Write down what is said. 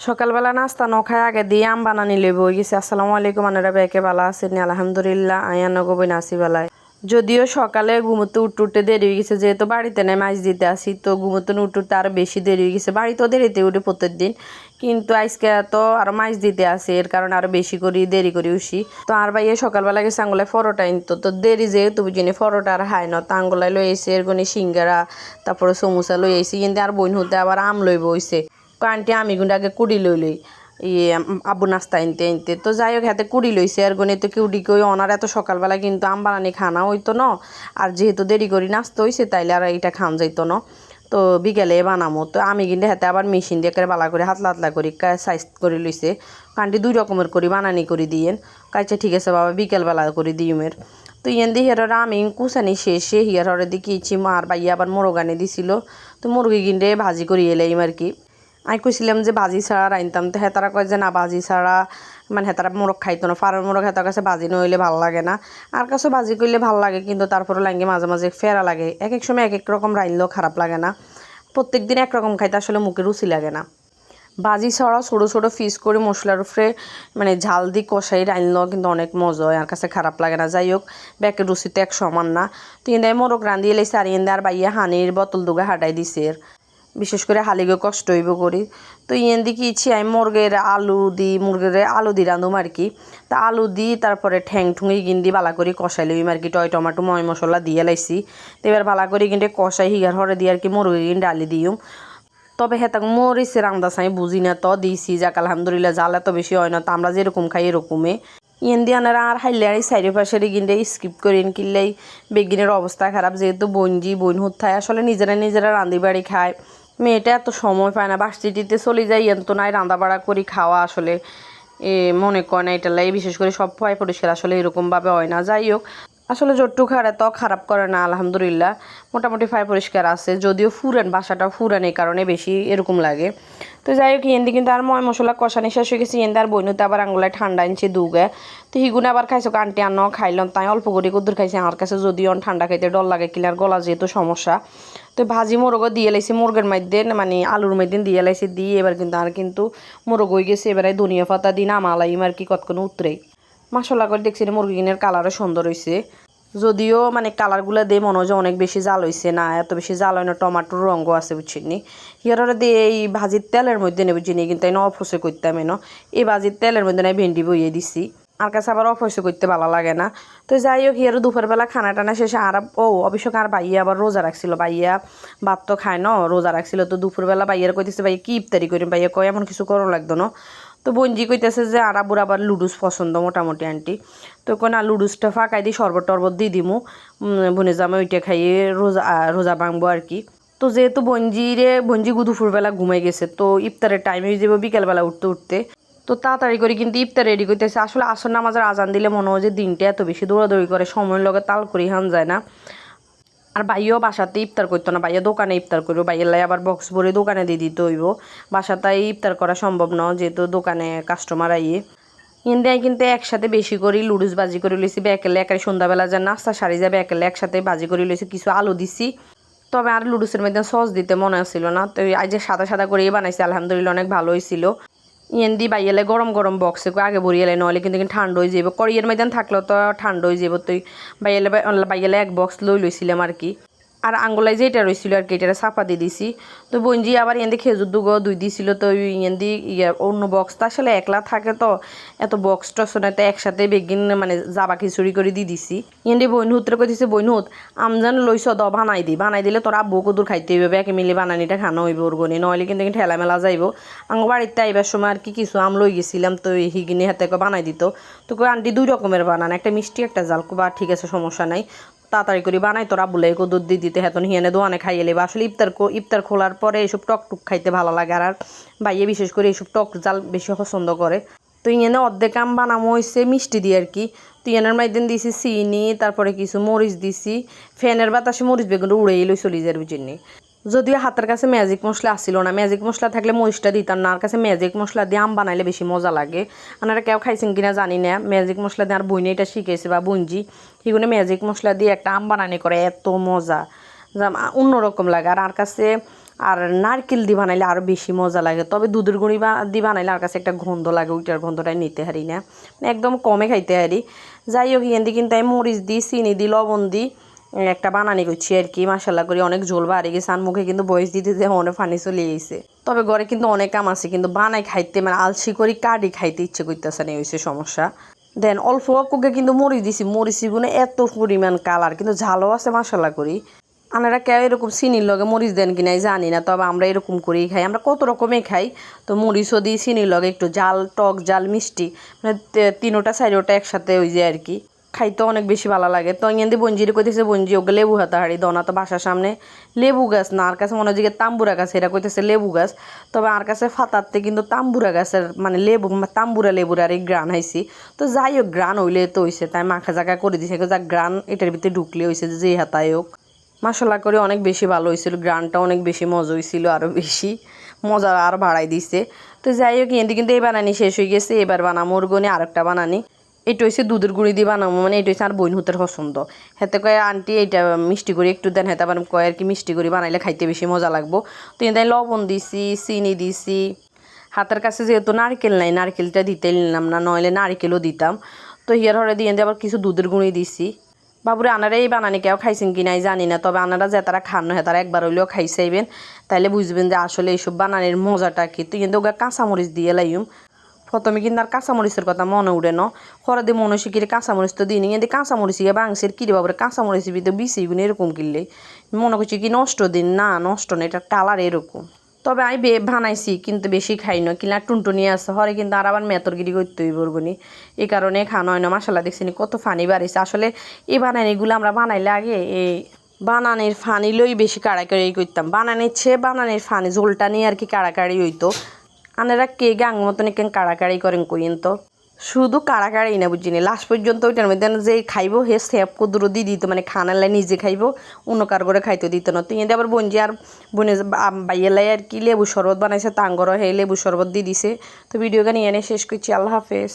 সকালবেলা নাস্তা নখায় আগে দিয়ে আম বানানি লইব গেছে। আসসালামু আলাইকুম, আনারা বেকে বালা আছেন? আলহামদুলিল্লাহ আয়ান গবই নাসি বেলায়। যদিও সকালে ঘুমোতে উঠতে দেরি হয়ে গেছে, যেহেতু বাড়িতে নেই মাছ দিতে আসি, তো ঘুমোতে উঠতে আরো বেশি দেরি হয়ে গেছে। বাড়িতেও দেরিতে উঠে প্রত্যেকদিন, কিন্তু আজকে তো আরো মাছ দিতে আসি, এর কারণে আরো বেশি করে দেরি করে উঠি। তো আর ভাইয়া সকালবেলা গেছে আঙ্গুলায় ফরোটা আনতো, তো দেরি যেহেতু বুঝিনি ফরোটা আর হাই না, তো আঙ্গুলায় লই এসে এরগনি সিঙ্গারা তারপরে সমুসা লই আইসি। কিন্তু আর বইন হতে আবার আম লইব হইছে। আন্টি আমি গুন্ডা আগে কুড়ি লই ইয়ে আব্বু নাস্তা আনতে আনতে, তো যাই হোক হাতে কুড়ি লইছে আর গনে, তো কুড়ি কই ওনার এত সকালবেলা কিন্তু আম বানানি খানা হইতো না। আর যেহেতু দেরি করি নাস্তা হইছে তাইলে আর এইটা খান যাইতো না। তো বিকেলে বানামো, তো আমি কিন্তু হাতে আবার মেশিন দিয়ে বালা করে হাতলা হাতলা করি সাইজ করে লইছে। কান্টি দুই রকমের করি বানানি করে দিয়েন কাইছে, ঠিক আছে বাবা বিকেলবেলা করে দিউমের। তো ইয়ান দিয়ে হিয়ার আমি কুচানি শেষে হিয়ার হরে দিকে মার বাইয়া আবার মোরগানি দিছিল, তো মুরগি কিনতে ভাজি করি এলাইম আর কি। আমি কইছিলাম যে বাজি ছাড়া রাইনতাম, তো হেতারা কয় যে না বাজি ছাড়া মানে হেতারা মোরগ খাইতো না, ফার্মের মোরগ হেতার কাছে বাজি নইলে ভালো লাগে না। আর কাছে বাজি করলে ভালো লাগে, কিন্তু তারপরে লাগে মাঝে মাঝে ফেরা লাগে। এক এক সময় এক এক রকম রাইনলেও খারাপ লাগে না, প্রত্যেক দিন একরকম খাইতে আসলে মুখে রুচি লাগে না। বাজি ছাড়াও ছোটো ছোটো পিস করে মশলার উপরে মানে ঝাল দিয়ে কষাই রাইনলেও কিন্তু অনেক মজা হয়, আর কাছে খারাপ লাগে না। যাই হোক ব্যাকের রুচিতে এক সমান না। তো ইন্দায় মোরগ রান্ধিয়ে লেছে আর ইন্দা আর বাইয়া হানির বোতল দুগা হাঁটাই দিছে, বিশেষ করে হালিগে কষ্ট হইব করি। তো ইয়েন দিকে ইচ্ছে আমি মুরগের আলু দি রাঁধুম আর কি। তা আলু দিই তারপরে ঠ্যাং ঠুঙি গিন্দি বালা করে কষাই লইম আর কি, টমাটো ময় মশলা দিয়ে লাইছি। তো এবার বালা করে কিন্তু কষাই হিগার হরে দিয়ে আর কি মুরগি কিনে ডালি দিম। তবে হেতাক মরিছে রান্দাস আমি বুঝি না, তো দিছি যাক আলহামদুলিল্লাহ। জাল এত বেশি হয় না, তো আমরা যেরকম খাই এরকমে ইন্ডিয়ানারা আর হাইলে আর সাইডে পাশের গিন্ডে স্কিপ করেন কিনলেই বেগিনের অবস্থা খারাপ। যেহেতু বোন হুত্থায় আসলে নিজেরা রাঁধি বাড়ি খায়, মেয়েটা এত সময় পায় না, ভার্সিটিতে চলে যাই তো নাই রান্না বাড়া করি খাওয়া আসলে মনে করে না এটা লাই। বিশেষ করে সব পয় পরিষ্কার আসলে এরকমভাবে হয় না। যাই হোক আসলে জোরটুক হারে তো খারাপ করে না আলহামদুলিল্লাহ, মোটামুটি ফাই পরিষ্কার আছে। যদিও বাসাটা ফুরান এই কারণে বেশি এরকম লাগে। তো যাই হোক ইয়েন্দি কিন্তু আর ময় মশলা কষানি শেষ হয়ে গেছে। ইয়েন্দি আর বইনুতে আবার আঙুলায় ঠান্ডা আনছে দুগে, তো হিগুনে আবার খাইছো আন্টি আন্ন খাইলাম, তাই অল্প করে কুদ্দুর খাইছে। আমার কাছে যদিও ঠান্ডা খাইতে ডর লাগে, কিলার গলা যেহেতু সমস্যা। তো ভাজি মোরগও দিয়ে লাইছি মুরগের মধ্যে, মানে আলুর মধ্যে দিয়ে লাইছি দিয়ে এবার কিন্তু মোরগ হয়ে গেছে। এবারে ধনিয়া পাতা দিন আমালাইম আর কি কতক্ষণ উতরেই মশলা করে দেখছি মুরগিনের কালারও সুন্দর হয়েছে। যদিও মানে কালারগুলো দিয়ে মনে হয় অনেক বেশি জাল হয়েছে না, এত বেশি জাল হয় না, টমাটোর রঙও আছে বুঝছিনি। হিয়ারা দিয়ে এই ভাজির তেলের মধ্যে নেই বুঝিনি, কিন্তু এই অফসে করতাম এনো এই ভাজির তেলের মধ্যে নাই ভেন্ডি বইয়ে দিছি। আর কাছে আবার অফসে করতে ভালো লাগে না। তো যাই হোক হিয়ারও দুপুরবেলা খানা টানা শেষে আর অবশ্য আর বাইয়া আবার রোজা রাখছিল, বাইয়া ভাত তো খায় না, রোজা রাখছিল। তো দুপুরবেলা বাইয়ার কইতেছে ভাইয়া কি ইফতারি করি, বাইয়া কয় এমন কিছু করো লাগতো না। তো বঞ্জি কইতেছে যে আরাবুর আবার লুডুস পছন্দ মোটামুটি আন্টি, তো কোন না লুডুসটা ফাঁকাই দিই শরবত টরবত দিয়ে দিমু, বনে জামা ওইটা খাইয়ে রোজা ভাঙবো আর কি। তো যেহেতু বঞ্জি দুপুরবেলা ঘুমাই গেছে, তো ইফতারের টাইম হয়ে যাবো বিকেলবেলা উঠতে। তো তাড়াতাড়ি করে কিন্তু ইফতার রেডি করতেছে। আসলে আসর নামাজের আজান দিলে মনে হয় যে দিনটা এত বেশি দৌড়াদৌড়ি করে, সময়ের লগে তাল করে হান যায় না। আর বাইয়াও বাসাতে ইফতার করতো না, বাইয়া দোকানে ইফতার করবো, বাইয়ের লাই আবার বক্স ভরে দোকানে দিয়ে দিতে হইব। বাসাতে ইফতার করা সম্ভব না, যেহেতু দোকানে কাস্টমার আইয়ে। ইন্ডিয়ায় কিন্তু একসাথে বেশি করে লুডুস ভাজি করে লইছি বেকেলে, একেবারে সন্ধ্যাবেলা যা নাস্তা সারি যাবে একেলে একসাথে ভাজি করে লইছি, কিছু আলু দিছি। তবে আর লুডুসের মধ্যে সস দিতে মনে আসছিল না, তো আজ যে সাদা সাদা করেই বানাইছি আলহামদুলিল্লাহ অনেক ভালো হয়েছিল। ইয়েন্দি বাইয়েলে গরম গরম বক্সে আগে ভরিয়ে এলে, নইলে কিন্তু ঠান্ডা হয়ে যাবো, কড়িয়ের মধ্যে থাকলেও তো ঠান্ডা হয়ে যাবো। তুই বাইয়েলে এক বক্স লইছিলাম আর কি। আর আঙ্গুলাই যেটা রয়েছিল আর কি এটা চাপা দিয়ে দিছি। তো বঞ্জি আবার এনে খেজুর দুই দিছিল, তো এনে অন্য বক্সটা আসলে একলা থাকে, তো এত বক্স টক্স না, তো একসাথে বেগিন মানে জাবা খিচুড়ি করে দিয়ে দিছি। এনে বইনহুতরে কই দিছে বইনহুত আমজান লইছ দ বানাই দিলে তোরা আব্বু কদুর খাইতে হইবে, একে মিলে বানানিটা খানো হইব ওরগনি, নইলে কিন্তু ঠেলা মেলা যাইব। আঙ্গ বাড়িতে আইবার সময় আর কি কিছু আম লই গেছিলাম, তো হিগিনি হাতে বানাই দিত। তো আন্টি দুই রকমের বানান, একটা মিষ্টি একটা জাল, বা ঠিক আছে সমস্যা নাই, তাড়াতাড়ি করে বানাই তোরা বলে দুধ দিয়ে দিতে হেতন হিয়ানে দোয়ানে খাইয়ে লেবা। আসলে ইফতার খোলার পরে এইসব টক টুক খাইতে ভালো লাগে, আর বাইয়ে বিশেষ করে এইসব টক জাল বেশি পছন্দ করে। তো ইয়েনে অর্ধেক আম বানামো হয়েছে মিষ্টি দিয়ে আর কি। তো ইয়েনের মাইদিন দিছি চিনি, তারপরে কিছু মরিচ দিছি, ফ্যানের বাতাসে মরিচ বেগুন উড়েই লই চলি যার বুঝিনি। যদিও হাতের কাছে ম্যাজিক মশলা আসছিল না, ম্যাজিক মশলা থাকলে মরিচটা দিতাম না। আর কাছে ম্যাজিক মশলা দিয়ে আম বানাইলে বেশি মজা লাগে। আপনারা কেউ খাইছেন কিনা জানি না, ম্যাজিক মশলা দিয়ে আর বইনে এটা শিখেছে বা বঞ্জি সেগুলো ম্যাজিক মশলা দিয়ে একটা আম বানানি করে এত মজা, অন্যরকম লাগে। আর কাছে আর নারকেল দিয়ে বানাইলে আরও বেশি মজা লাগে, তবে দুধের গুঁড়ি দিয়ে বানাইলে আমার কাছে একটা গন্ধ লাগে, ওইটার গন্ধটাই নিতে হারি না, একদম কমে খাইতে হারি। যাই হোক এখান দিয়ে কিন্তু আমি মরিচ দিই, চিনি দিই, লবণ দিই, একটা বানানি করছি আর কি। মাশাল্লাহ করে অনেক ঝোল বাড়ে গেছে, আর মুখে কিন্তু বয়স দিতে যে অনেক পানি চলে গেছে। তবে ঘরে কিন্তু অনেক কাম আছে, কিন্তু বানাই খাইতে মানে আলসি করি কাটি খাইতে ইচ্ছে করতেছে না, হয়েছে সমস্যা। দেন অল্প কুকে কিন্তু মরিচ দিছি, মরিচগুলো এত পরিমাণ কালার, কিন্তু ঝালও আছে মাশাল্লাহ করি। আপনারা কেউ এরকম চিনির লগে মরিচ দেন কিনাই জানি না, তবে আমরা এরকম করেই খাই, আমরা কত রকমই খাই। তো মরিচও দিই, চিনির লগে একটু জাল, টক জাল মিষ্টি, মানে তিনোটা চারোটা একসাথে ওই যে আর কি, খাইতে অনেক বেশি ভালো লাগে। তো এখান দিয়ে বঞ্জিরে কইতেছে বঞ্জি ওকে লেবু হাতাহাড়ি দনা, তো বাসার সামনে লেবু গাছ না, আর কাছে মনে হচ্ছে তাম্বুরা গাছ, এরা কইতেছে লেবু গাছ। তবে আর কাছে ফাতাতে কিন্তু তাম্বুরা গাছের মানে লেবু তাম্বুরা লেবুর আর এই গ্রান হাইছি। তো যাই হোক গ্রান হইলে তো হইছে, তাই মাখা জাখা করে দিছে, যা গ্রান এটার ভিতরে ঢুকলে হয়েছে যে হাতায় হোক। মাশাল্লাহ করে অনেক বেশি ভালো হয়েছিল, গ্রানটা অনেক বেশি মজা হয়েছিল, আরও বেশি মজা আর বাড়াই দিছে। তো যাই হোক এখান কিন্তু এই বানানি শেষ হয়ে গেছে, এবার বানামো ওরগনে আরেকটা বানানি। এটা হচ্ছে দুধের গুঁড়ি দিয়ে বানাবো, মানে এটা হচ্ছে আর বইন হুতের পছন্দ। হেতে কয় আন্টি এইটা মিষ্টি করে একটু দেন, হেতে আবার কয় আর কি মিষ্টি করে বানাইলে খাইতে বেশি মজা লাগবো। তো এখানে লবণ দিছি, চিনি দিছি, হাতের কাছে যেহেতু নারকেল নাই নারকেলটা দিতে নিলাম না, নইলে নারকেলও দিতাম। তো হিয়ার হরে দিয়ে আবার কিছু দুধের গুঁড়ি দিছি। বাবুরে আনারা এই বানানি কেউ খাইছেন কি নাই জানি না, তবে আনারা যে তারা খান না তারা একবার হইলেও খাইছাইবেন, তাইলে বুঝবেন যে আসলে এইসব বানানির মজাটা কি। তুই কিন্তু ওকে কাঁচামরিচ দিয়ে লাইম, প্রথমে কিন্তু আর কাঁচামরিচের কথা মনে উঠে ন, পরে দিয়ে মনে শিখিরে কাঁচামরিচ তো দিই নি, কিন্তু কাঁচামরিচ গিয়ে বাংসের কিরে বাবুরে কাঁচামরিচের ভিতরে বিছি গুণ এরকম কিনলে মনে করছি কি নষ্ট দিন, না নষ্ট না, এটা কালার এরকম। তবে আমি বানাইছি কিন্তু বেশি খাই না, কিনা টুনটুনি আছে হরে কিন্তু আর আবার মেতরগিরি করতে হইব বলবনি, এই কারণে খাওয়া হয় না। মশলা দেখছি কত ফানি বাড়িছে, আসলে এই বানানিগুলো আমরা বানাইলে আগে এই বানানির ফানি লই বেশি কাড়াকাড়ি করতাম, বানানির চেয়ে বানানির ফানি ঝোলটা নিয়ে আর কি কাড়াকাড়ি হইতো। আনারা কে গাং মতন কেন কাড়াকাড়ি করেন কইন তো, শুধু কাড়াকাড়ি না বুঝিনি, লাস্ট পর্যন্ত ওইটার মধ্যে যে খাইবো হে স্যাপ কুদুরো দিয়ে দিত, মানে খানালাই নিজে খাইবো, অন্য কার করে খাইতে দিত না। তো এদের আবার বঞ্জি আর বনে বাইয়েলাই আর কি লেবু শরবত বানাইছে, তাঙ্গর হে লেবু শরবত দিয়ে দিছে। তো ভিডিওটা নিয়ে এনে শেষ করছি, আল্লাহ হাফেজ।